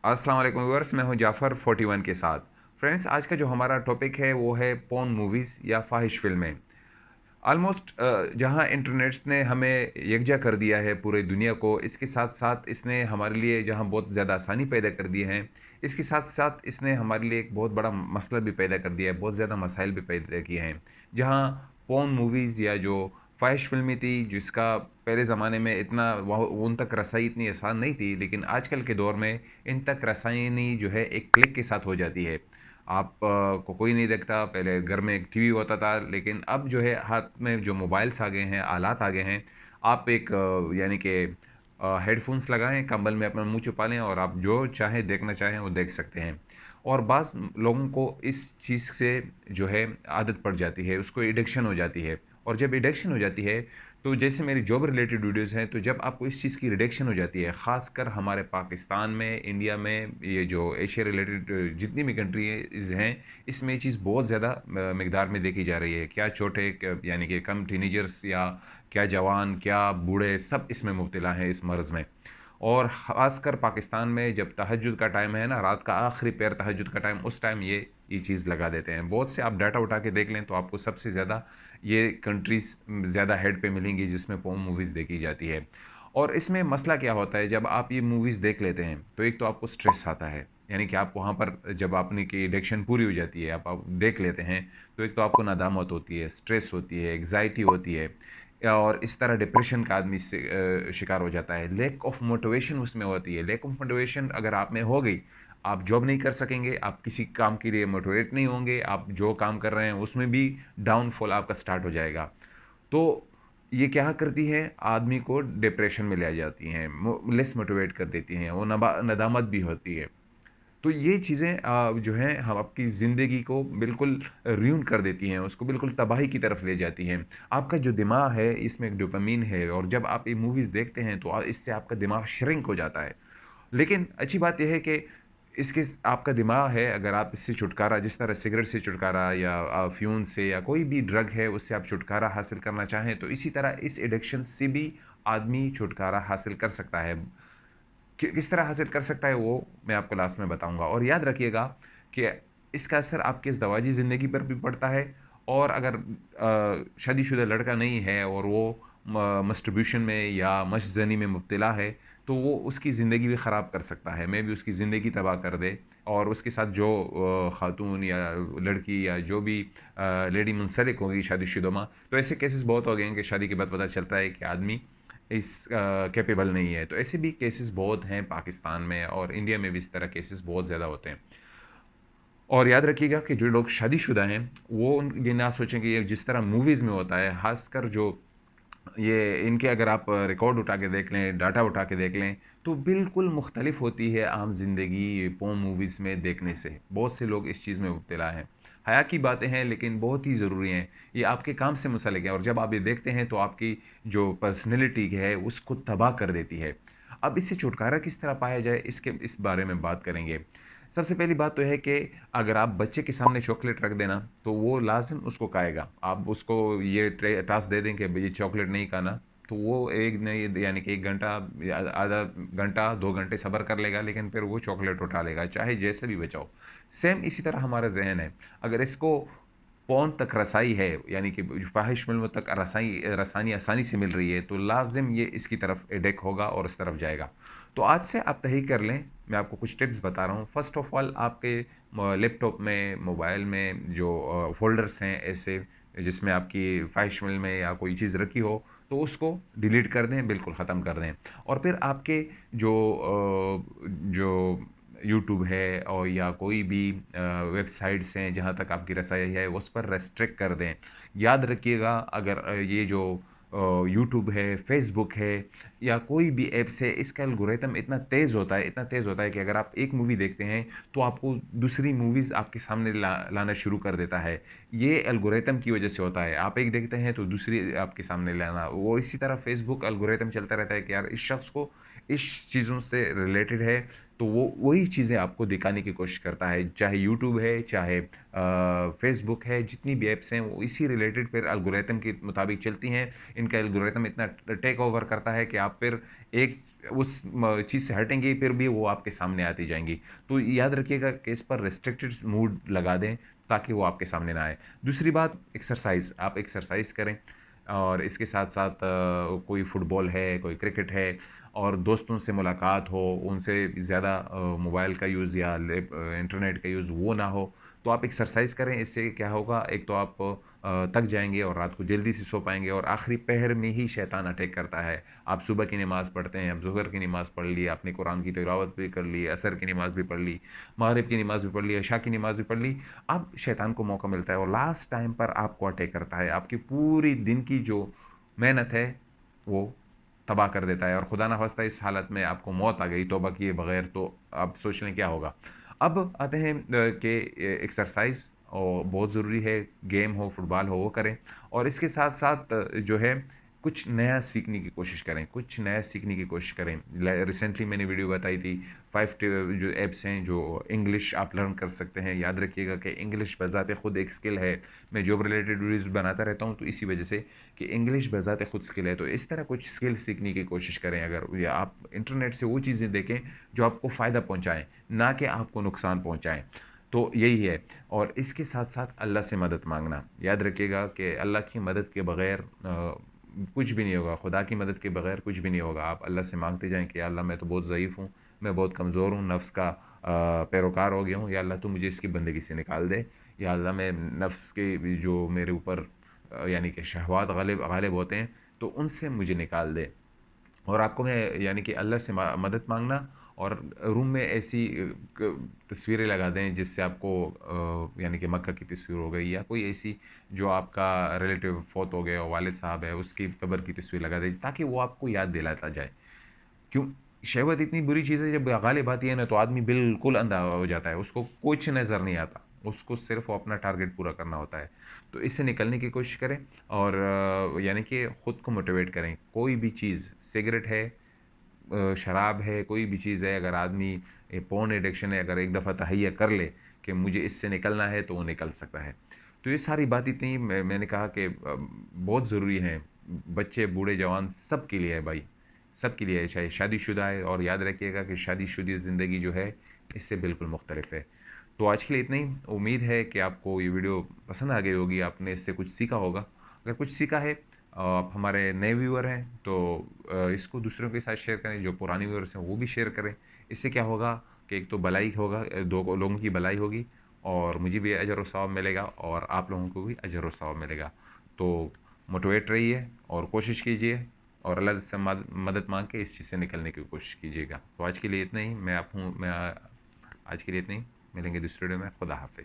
अस्सलाम वालेकुम व्यूअर्स, मैं हूं जाफ़र 41 के साथ। फ्रेंड्स, आज का जो हमारा टॉपिक है वो है पोर्न मूवीज़ या फ़ाहिश फ़िल्में। ऑलमोस्ट जहां इंटरनेट्स ने हमें यकजा कर दिया है पूरी दुनिया को, इसके साथ-साथ इसने हमारे लिए जहां बहुत ज़्यादा आसानी पैदा कर दी है, इसके साथ-साथ इसने हमारे लिए एक बहुत बड़ा मसला भी पैदा कर दिया है, बहुत ज़्यादा मसाइल भी पैदा किए हैं। जहां पोर्न मूवीज़ या जो फ़ाहिश फ़िल्में थी, जिसका पहले ज़माने में इतना वह उन तक रसाई इतनी आसान नहीं थी, लेकिन आजकल के दौर में इन तक रसानी जो है एक क्लिक के साथ हो जाती है। आप को कोई नहीं देखता, पहले घर में एक टीवी होता था, लेकिन अब जो है हाथ में जो मोबाइल्स आ गए हैं, आलात आ गए हैं, आप एक यानी कि हेडफ़ोन्स लगाएँ, कंबल में अपना मुँह छुपा लें और आप जो चाहें देखना चाहें वो देख सकते हैं। और बाज़ लोगों को इस चीज़ से जो है आदत पड़ जाती है, उसको एडिक्शन हो जाती है और जब एडिक्शन हो जाती है, तो जैसे मेरी जॉब रिलेटेड वीडियोज़ हैं, तो जब आपको इस चीज़ की रिडक्शन हो जाती है, ख़ासकर हमारे पाकिस्तान में, इंडिया में, ये जो एशिया रिलेटेड जितनी भी कंट्रीज़ हैं, इसमें ये चीज़ बहुत ज़्यादा मिक़दार में देखी जा रही है। क्या छोटे क यानी कि कम टीनेजर्स या क्या जवान, क्या बूढ़े, सब इसमें मुब्तला हैं इस मर्ज़ में। और ख़ासकर पाकिस्तान में जब तहज्जुद का टाइम है ना, रात का आखिरी पहर तहज्जुद का टाइम, उस टाइम ये चीज़ लगा देते हैं। बहुत से आप डाटा उठा के देख लें तो आपको सबसे ज़्यादा ये कंट्रीज़ ज़्यादा हेड पे मिलेंगी जिसमें पोर्न मूवीज़ देखी जाती है। और इसमें मसला क्या होता है, जब आप ये मूवीज़ देख लेते हैं, तो एक तो आपको स्ट्रेस आता है, यानी कि आप वहाँ पर जब आपने की एडिक्शन पूरी हो जाती है, आप देख लेते हैं, तो एक तो आपको नदामत होती है, स्ट्रेस होती है, एंग्ज़ायटी होती है और इस तरह डिप्रेशन का आदमी से शिकार हो जाता है। लैक ऑफ मोटिवेशन उसमें होती है। लैक ऑफ मोटिवेशन अगर आप में हो गई, आप जॉब नहीं कर सकेंगे, आप किसी काम के लिए मोटिवेट नहीं होंगे, आप जो काम कर रहे हैं उसमें भी डाउनफॉल आपका स्टार्ट हो जाएगा। तो ये क्या करती हैं, आदमी को डिप्रेशन में ले जाती हैं, लेस मोटिवेट कर देती हैं, वो नदामत भी होती है। तो ये चीज़ें जो हैं हम आपकी ज़िंदगी को बिल्कुल रुइन कर देती हैं, उसको बिल्कुल तबाही की तरफ ले जाती हैं। आपका जो दिमाग है, इसमें एक डोपामाइन है और जब आप ये मूवीज़ देखते हैं तो इससे आपका दिमाग श्रिंक हो जाता है। लेकिन अच्छी बात ये है कि इसके आपका दिमाग है, अगर आप इससे छुटकारा, जिस तरह सिगरेट से छुटकारा या अफ़्यून से या कोई भी ड्रग है उससे आप छुटकारा हासिल करना चाहें, तो इसी तरह इस एडिक्शन से भी आदमी छुटकारा हासिल कर सकता है। किस तरह हासिल कर सकता है वो मैं आपको लास्ट में बताऊँगा। और याद रखिएगा कि इसका असर आपकी इस दवाजी ज़िंदगी पर भी पड़ता है और अगर शादीशुदा लड़का नहीं है और वो मस्टरब्यूशन में या मशज़नी में मुब्तला है, तो वो उसकी ज़िंदगी भी ख़राब कर सकता है। मैं भी उसकी ज़िंदगी तबाह कर दे और उसके साथ जो ख़ातून या लड़की या जो भी लेडी मुंसलिक होगी शादीशुदा, तो ऐसे केसेस बहुत हो गए हैं कि शादी के बाद पता चलता है कि आदमी कैपेबल नहीं है। तो ऐसे भी केसेस बहुत हैं पाकिस्तान में और इंडिया में भी इस तरह केसेस बहुत ज़्यादा होते हैं। और याद रखिएगा कि जो लोग शादीशुदा हैं, वो ये ना सोचें कि ये जिस तरह मूवीज़ में होता है, ख़ासकर जो ये इनके अगर आप रिकॉर्ड उठा के देख लें, डाटा उठा के देख लें, तो बिल्कुल मुख्तलिफ होती है आम ज़िंदगी पोर्न मूवीज़ में देखने से। बहुत से लोग इस चीज़ में मुब्तला हैं। हया की बातें हैं लेकिन बहुत ही ज़रूरी हैं। ये आपके काम से मुंसलिक है और जब आप ये देखते हैं तो आपकी जो पर्सनैलिटी है उसको तबाह कर देती है। अब इससे छुटकारा किस तरह पाया जाए, इस बारे में बात करेंगे। सबसे पहली बात तो है कि अगर आप बच्चे के सामने चॉकलेट रख देना, तो वो लाज़िम उसको खाएगा। आप उसको ये टास्क दे दें कि भई ये चॉकलेट नहीं खाना, तो वो एक नहीं यानी कि 1 घंटा या आधा घंटा, 2 घंटे सब्र कर लेगा, लेकिन फिर वो चॉकलेट उठा लेगा, चाहे जैसे भी बचा हो। सेम इसी तरह हमारा ज़हन है। अगर इसको पौन तक रसाई है, यानी कि फ़ाहिश फ़िल्मों तक रसानी आसानी से मिल रही है, तो लाज़िम ये इसकी तरफ एडेक्ट होगा और इस तरफ जाएगा। तो आज से आप तय कर लें, मैं आपको कुछ टिप्स बता रहा हूँ। फ़र्स्ट ऑफ़ ऑल आपके लैपटॉप में, मोबाइल में जो फ़ोल्डर्स हैं ऐसे, जिसमें आपकी फ़ाहिश फ़िल्में या कोई चीज़ रखी हो, तो उसको डिलीट कर दें, बिल्कुल ख़त्म कर दें। और फिर आपके जो यूट्यूब है और या कोई भी वेबसाइट्स हैं जहाँ तक आपकी रसाई है उस पर रेस्ट्रिक्ट कर दें। याद रखिएगा, अगर ये जो यूट्यूब है, फ़ेसबुक है या कोई भी ऐप्स है, इसका एल्गोरिथम इतना तेज़ होता है कि अगर आप एक मूवी देखते हैं तो आपको दूसरी मूवीज़ आपके सामने लाना शुरू कर देता है। ये एल्गोरिथम की वज़ह से होता है। आप एक देखते हैं तो दूसरी आपके सामने लाना, वो इसी तरह फ़ेसबुक एल्गोरिथम चलता रहता है कि यार इस शख्स को इस चीज़ों से रिलेटेड है, तो वो वही चीज़ें आपको दिखाने की कोशिश करता है। चाहे यूट्यूब है, चाहे फ़ेसबुक है, जितनी भी ऐप्स हैं वो इसी रिलेटेड फिर एल्गोरिथम के मुताबिक चलती हैं। इनका एल्गोरिथम इतना टेक ओवर करता है कि आप फिर एक उस चीज़ से हटेंगे फिर भी वो आपके सामने आती जाएंगी। तो याद रखिएगा कि इस पर रिस्ट्रिक्टेड मूड लगा दें ताकि वो आपके सामने ना आए। दूसरी बात, एक्सरसाइज, आप एक्सरसाइज करें और इसके साथ साथ कोई फुटबॉल है, कोई क्रिकेट है और दोस्तों से मुलाकात हो, उनसे ज़्यादा मोबाइल का यूज़ या इंटरनेट का यूज़ वो ना हो, तो आप एक्सरसाइज करें। इससे क्या होगा, एक तो आप थक जाएंगे और रात को जल्दी से सो पाएंगे। और आखिरी पहर में ही शैतान अटैक करता है। आप सुबह की नमाज़ पढ़ते हैं, आप ज़ुहर की नमाज़ पढ़ ली, आपने कुरान की तिलावत भी कर ली, असर की नमाज़ भी पढ़ ली, मगरिब की नमाज़ भी पढ़ ली, इशा की नमाज़ भी पढ़ ली। अब शैतान को मौका मिलता है और लास्ट टाइम पर आपको अटैक करता है। आपकी पूरी दिन की जो मेहनत है वो तबाह कर देता है और खुदा ना खास्ता इस हालत में आपको मौत आ गई तौबा किए बगैर, तो आप सोच लें क्या होगा। अब आते हैं कि एक्सरसाइज और बहुत ज़रूरी है, गेम हो फुटबॉल हो वो करें और इसके साथ साथ जो है कुछ नया सीखने की कोशिश करें, कुछ नया सीखने की कोशिश करें। रिसेंटली मैंने वीडियो बताई थी 5 जो ऐप्स हैं जो इंग्लिश आप लर्न कर सकते हैं। याद रखिएगा कि इंग्लिश बज़ाते खुद एक स्किल है। मैं जॉब रिलेटेड वीडियोज़ बनाता रहता हूँ तो इसी वजह से कि इंग्लिश बज़ाते खुद स्किल है। तो इस तरह कुछ स्किल सीखने की कोशिश करें, अगर या आप इंटरनेट से वो चीज़ें देखें जो आपको फ़ायदा पहुँचाएँ, ना कि आपको नुकसान पहुँचाएँ। तो यही है। और इसके साथ-साथ अल्लाह से मदद माँगना। याद रखिएगा कि अल्लाह की मदद के बगैर कुछ भी नहीं होगा, खुदा की मदद के बगैर कुछ भी नहीं होगा। आप अल्लाह से माँगते जाएँ कि या अल्लाह मैं तो बहुत ज़ईफ़ हूँ, मैं बहुत कमज़ोर हूँ, नफ्स का पैरोकार हो गया हूँ, या अल्लाह तू मुझे इसकी बंदगी से निकाल दे। या अल्लाह मैं नफ्स के जो मेरे ऊपर यानी कि शहवात गालिब गालिब होते हैं, तो उनसे मुझे निकाल दे। और आपको मैं यानी कि अल्लाह से मदद मांगना और रूम में ऐसी तस्वीरें लगा दें जिससे आपको यानी कि मक्का की तस्वीर हो गई या कोई ऐसी जो आपका रिलेटिव फौत हो गया हो, वालिद साहब है, उसकी कब्र की तस्वीर लगा दें ताकि वो आपको याद दिलाता जाए। क्यों? शहवत इतनी बुरी चीज़ है, जब गालिब आती है ना तो आदमी बिल्कुल अंधा हो जाता है, उसको कुछ नज़र नहीं आता, उसको सिर्फ वो अपना टारगेट पूरा करना होता है। तो इससे निकलने की कोशिश करें और यानी कि खुद को मोटिवेट करें। कोई भी चीज़, सिगरेट है, शराब है, कोई भी चीज़ है, अगर आदमी पोर्न एडिक्शन है, अगर एक दफ़ा तहैया कर ले कि मुझे इससे निकलना है तो वो निकल सकता है। तो ये सारी बातें थी, मैंने कहा कि बहुत ज़रूरी हैं। बच्चे, बूढ़े, जवान सब के लिए है भाई, सब के लिए है, चाहे शादीशुदा है। और याद रखिएगा कि शादीशुदा ज़िंदगी जो है इससे बिल्कुल मुख्तलिफ है। तो आज के लिए इतना ही। उम्मीद है कि आपको ये वीडियो पसंद आ गई होगी, आपने इससे कुछ सीखा होगा। अगर कुछ सीखा है, आप हमारे नए व्यूअर हैं तो इसको दूसरों के साथ शेयर करें, जो पुराने व्यूअर्स हैं वो भी शेयर करें। इससे क्या होगा कि एक तो भलाई होगा, दो लोगों की भलाई होगी और मुझे भी अजर व सवाब मिलेगा और आप लोगों को भी अजर व सवाब मिलेगा। तो मोटिवेट रहिए और कोशिश कीजिए और अल्लाह से मदद मांग के इस चीज़ से निकलने की कोशिश कीजिएगा। तो आज के लिए इतना ही। मैं आज के लिए इतना ही। मिलेंगे दूसरे वीडियो में। खुदा हाफिज़।